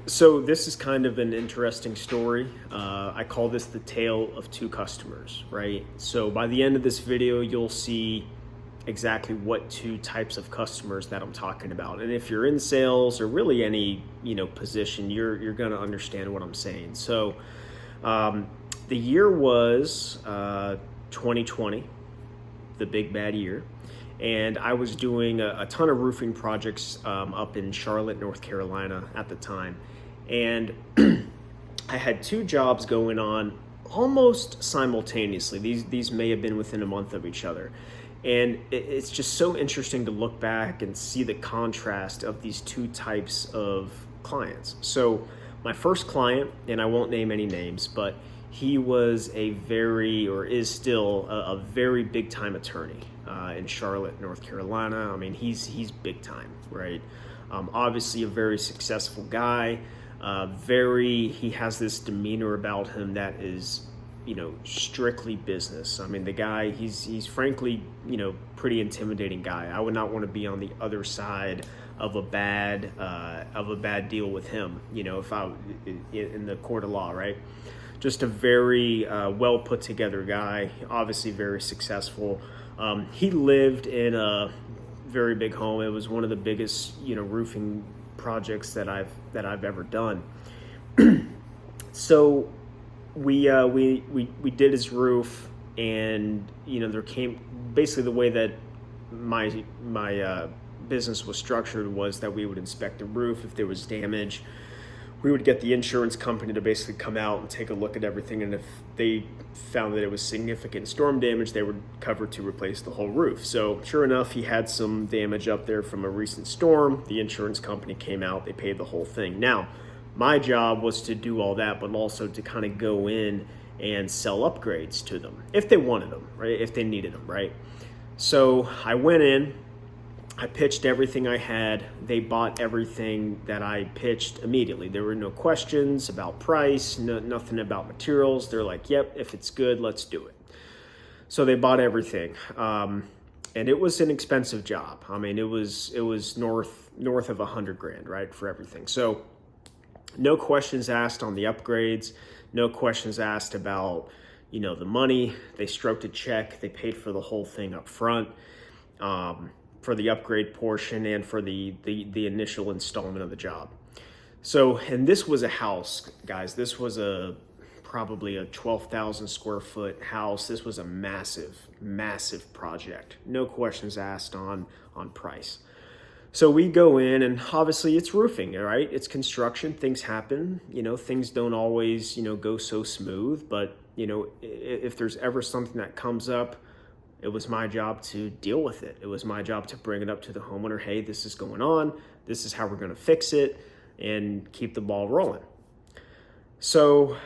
So this is kind of an interesting story. I call this the tale of two customers, right? So by the end of this video, you'll see exactly what two types of customers that I'm talking about. And if you're in sales or really any, position, you're going to understand what I'm saying. So um, the year was 2020, the big bad year. And I was doing a ton of roofing projects up in Charlotte, North Carolina at the time. And I had two jobs going on almost simultaneously. These may have been within a month of each other. And it's just so interesting to look back and see the contrast of these two types of clients. So my first client, and I won't name any names, but he was a very, or is still a very big time attorney in Charlotte, North Carolina. I mean, he's big time, right? Obviously a very successful guy. He has this demeanor about him that is, strictly business. I mean, the guy, he's frankly, pretty intimidating guy. I would not want to be on the other side of a bad deal with him, if I in the court of law, right? Just a very well put together guy, obviously very successful. He lived in a very big home. It was one of the biggest, roofing projects that I've ever done. So we did his roof, and there came basically the way that my business was structured was that we would inspect the roof. If there was damage, we would get the insurance company to basically come out and take a look at everything, and if they found that it was significant storm damage, they would cover to replace the whole roof. So sure enough, he had some damage up there from a recent storm. The insurance company came out, they paid the whole thing. Now my job was to do all that, but also to kind of go in and sell upgrades to them if they wanted them, right? If they needed them, right? So I went in, I pitched everything I had. They bought everything that I pitched immediately. There were no questions about price, nothing about materials. They're like, yep, if it's good, let's do it. So they bought everything. And it was an expensive job. I mean, it was north of $100,000, right, for everything. So no questions asked on the upgrades, no questions asked about, the money. They stroked a check. They paid for the whole thing up front. For the upgrade portion and for the initial installment of the job. So, and this was a house, guys. This was probably a 12,000 square foot house. This was a massive project. No questions asked on price. So we go in, and obviously it's roofing, all right? It's construction, things happen, things don't always, go so smooth, but if there's ever something that comes up, it was my job to deal with it. It was my job to bring it up to the homeowner. Hey, this is going on. This is how we're going to fix it and keep the ball rolling. So,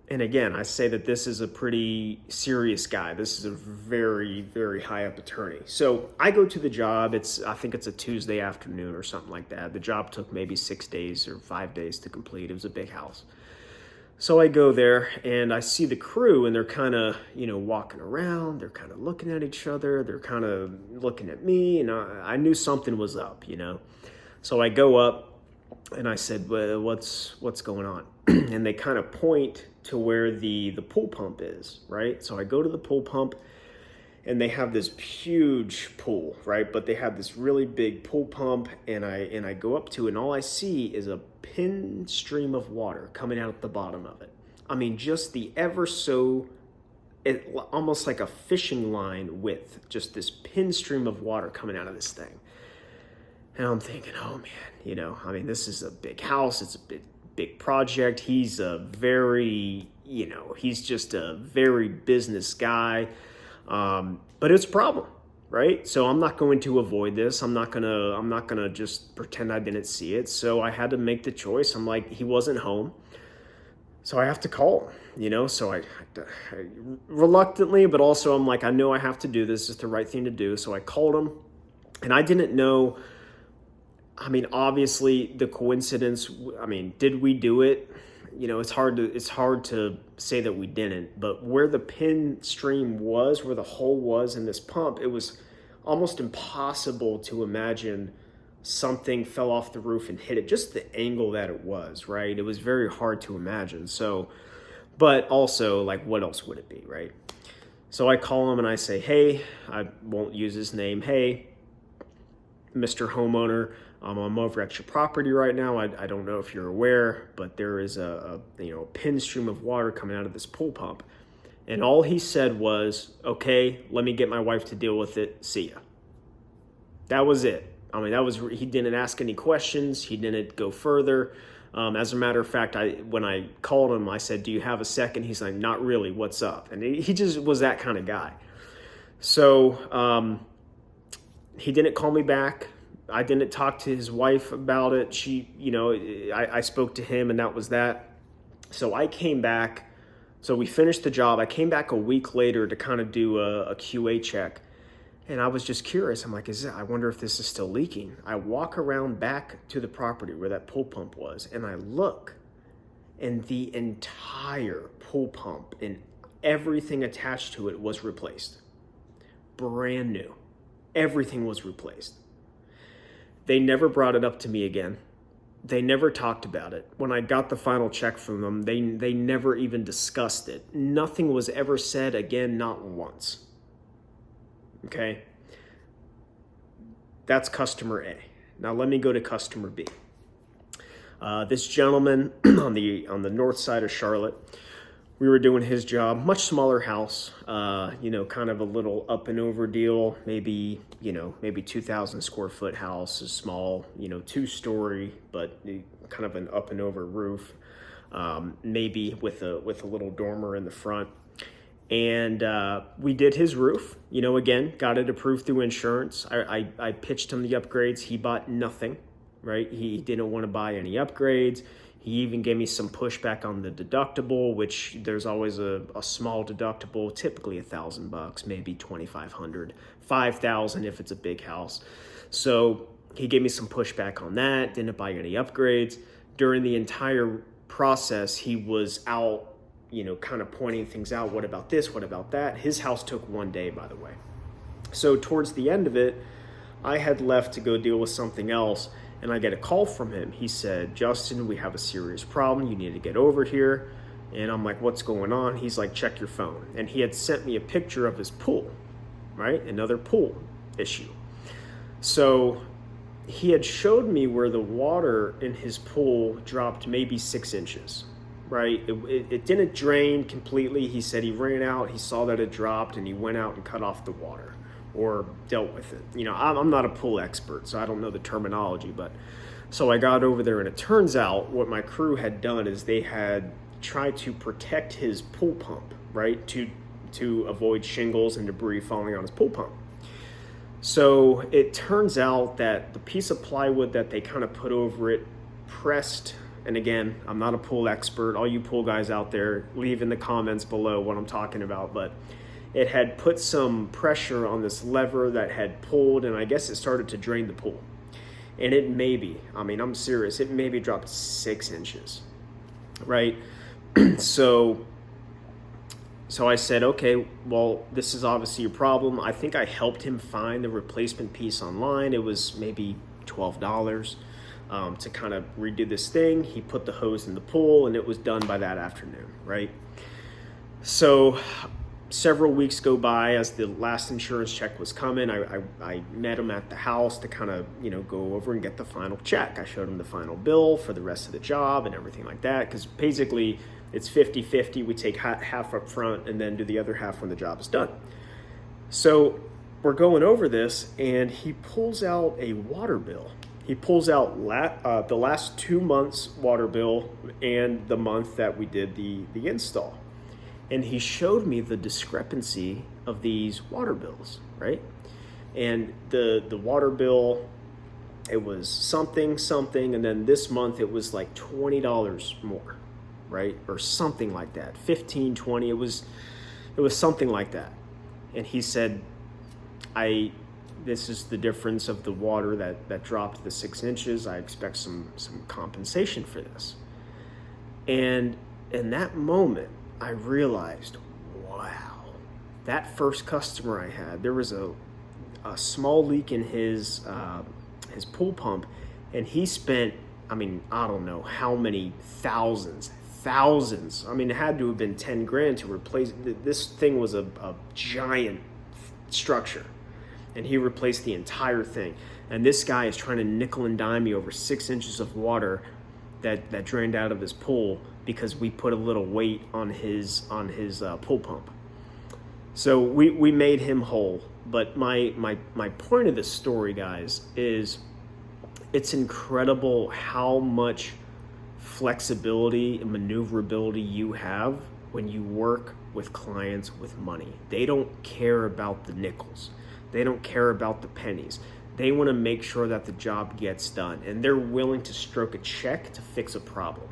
and again, I say that this is a pretty serious guy. This is a very, very high up attorney. So I go to the job. I think it's a Tuesday afternoon or something like that. The job took maybe 6 days or 5 days to complete. It was a big house. So I go there and I see the crew, and they're kind of, walking around. They're kind of looking at each other. They're kind of looking at me, and I knew something was up, So I go up and I said, well, what's going on? And they kind of point to where the pool pump is, right? So I go to the pool pump, and they have this huge pool, right? But they have this really big pool pump, and I go up to it, and all I see is a pin stream of water coming out at the bottom of it. I mean, just the almost like a fishing line width, just this pin stream of water coming out of this thing. And I'm thinking, oh man, I mean, this is a big house. It's a big project. He's he's just a very business guy. But it's a problem, right? So I'm not going to avoid this. I'm not gonna just pretend I didn't see it. So I had to make the choice. I'm like, he wasn't home, so I have to call him. So I reluctantly, but also I'm like, I know I have to do this. It's the right thing to do. So I called him, and I didn't know. I mean, obviously the coincidence. I mean, did we do it? It's hard to say that we didn't, but where the pin stream was, where the hole was in this pump, it was almost impossible to imagine something fell off the roof and hit it, just the angle that it was, right? It was very hard to imagine. So, but also, like, what else would it be, right? So I call him and I say, hey, I won't use his name. Hey, Mr. Homeowner, I'm over at your property right now. I don't know if you're aware, but there is a pin stream of water coming out of this pool pump. And all he said was, okay, let me get my wife to deal with it. See ya. That was it. I mean, he didn't ask any questions. He didn't go further. As a matter of fact, when I called him, I said, do you have a second? He's like, not really. What's up? And he just was that kind of guy. So he didn't call me back. I didn't talk to his wife about it. I spoke to him and that was that. So I came back. So we finished the job. I came back a week later to kind of do a QA check. And I was just curious. I'm like, I wonder if this is still leaking. I walk around back to the property where that pool pump was, and I look, and the entire pool pump and everything attached to it was replaced. Brand new. Everything was replaced. They never brought it up to me again. They never talked about it. When I got the final check from them, they never even discussed it. Nothing was ever said again, not once. Okay, that's customer A. Now let me go to customer B. This gentleman on the north side of Charlotte, we were doing his job, much smaller house, kind of a little up and over deal, maybe 2,000 square foot house, a small, 2-story, but kind of an up and over roof, maybe with a little dormer in the front. And we did his roof, again, got it approved through insurance. I pitched him the upgrades. He bought nothing, right? He didn't want to buy any upgrades. He even gave me some pushback on the deductible, which there's always a small deductible, typically $1,000, maybe $2,500, $5,000 if it's a big house. So he gave me some pushback on that, didn't buy any upgrades. During the entire process, he was out, kind of pointing things out. What about this? What about that? His house took 1 day, by the way. So towards the end of it, I had left to go deal with something else, and I get a call from him. He said, Justin, we have a serious problem. You need to get over here. And I'm like, what's going on? He's like, check your phone. And he had sent me a picture of his pool, right? Another pool issue. So he had showed me where the water in his pool dropped maybe 6 inches. Right? It didn't drain completely. He said he ran out, he saw that it dropped, and he went out and cut off the water or dealt with it. I'm not a pool expert, so I don't know the terminology, but so I got over there, and it turns out what my crew had done is they had tried to protect his pool pump, right? To avoid shingles and debris falling on his pool pump. So it turns out that the piece of plywood that they kind of put over it pressed. And again, I'm not a pool expert. All you pool guys out there, leave in the comments below what I'm talking about. But it had put some pressure on this lever that had pulled, and I guess it started to drain the pool. And it maybe, I'm serious, it maybe dropped 6 inches, right? So I said, okay, well, this is obviously a problem. I think I helped him find the replacement piece online. It was maybe $12. To kind of redo this thing. He put the hose in the pool, and it was done by that afternoon, right? So several weeks go by as the last insurance check was coming. I met him at the house to kind of, go over and get the final check. I showed him the final bill for the rest of the job and everything like that, because basically it's 50-50. We take half up front and then do the other half when the job is done. So we're going over this, and he pulls out a water bill. He pulls out the last 2 months' water bill and the month that we did the install. And he showed me the discrepancy of these water bills, right? And the water bill, it was something, and then this month it was like $20 more, right? Or something like that, 15, 20, it was something like that. And he said, this is the difference of the water that dropped the 6 inches. I expect some compensation for this. And in that moment, I realized, wow, that first customer I had, there was a small leak in his his pool pump, and he spent, I mean, I don't know how many thousands. I mean, it had to have been 10 grand to replace. This thing was a giant structure, and he replaced the entire thing. And this guy is trying to nickel and dime me over 6 inches of water that drained out of his pool because we put a little weight on his pool pump. So we made him whole. But my point of this story, guys, is it's incredible how much flexibility and maneuverability you have when you work with clients with money. They don't care about the nickels. They don't care about the pennies. They want to make sure that the job gets done, and they're willing to stroke a check to fix a problem.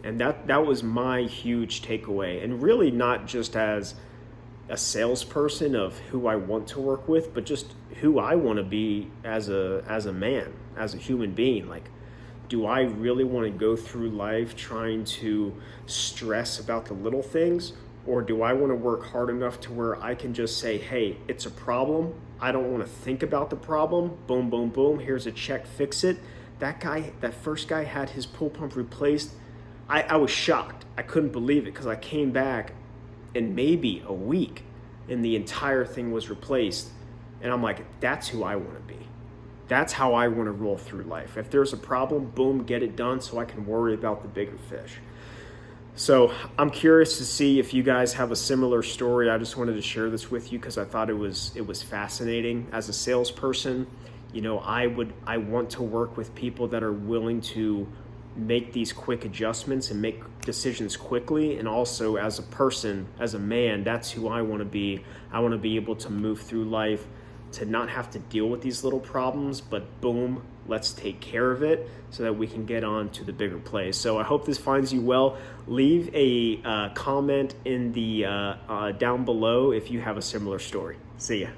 And that was my huge takeaway, and really not just as a salesperson of who I want to work with, but just who I want to be as a man, as a human being. Like, do I really want to go through life trying to stress about the little things? Or do I want to work hard enough to where I can just say, hey, it's a problem. I don't want to think about the problem. Boom, boom, boom. Here's a check, fix it. That first guy had his pool pump replaced. I was shocked. I couldn't believe it because I came back in maybe a week and the entire thing was replaced. And I'm like, that's who I want to be. That's how I want to roll through life. If there's a problem, boom, get it done so I can worry about the bigger fish. So I'm curious to see if you guys have a similar story. I just wanted to share this with you because I thought it was fascinating. As a salesperson, you know, I want to work with people that are willing to make these quick adjustments and make decisions quickly. And also as a person, as a man, that's who I want to be. I want to be able to move through life, to not have to deal with these little problems, but boom, let's take care of it so that we can get on to the bigger plays. So I hope this finds you well. Leave a comment in the down below if you have a similar story. See ya.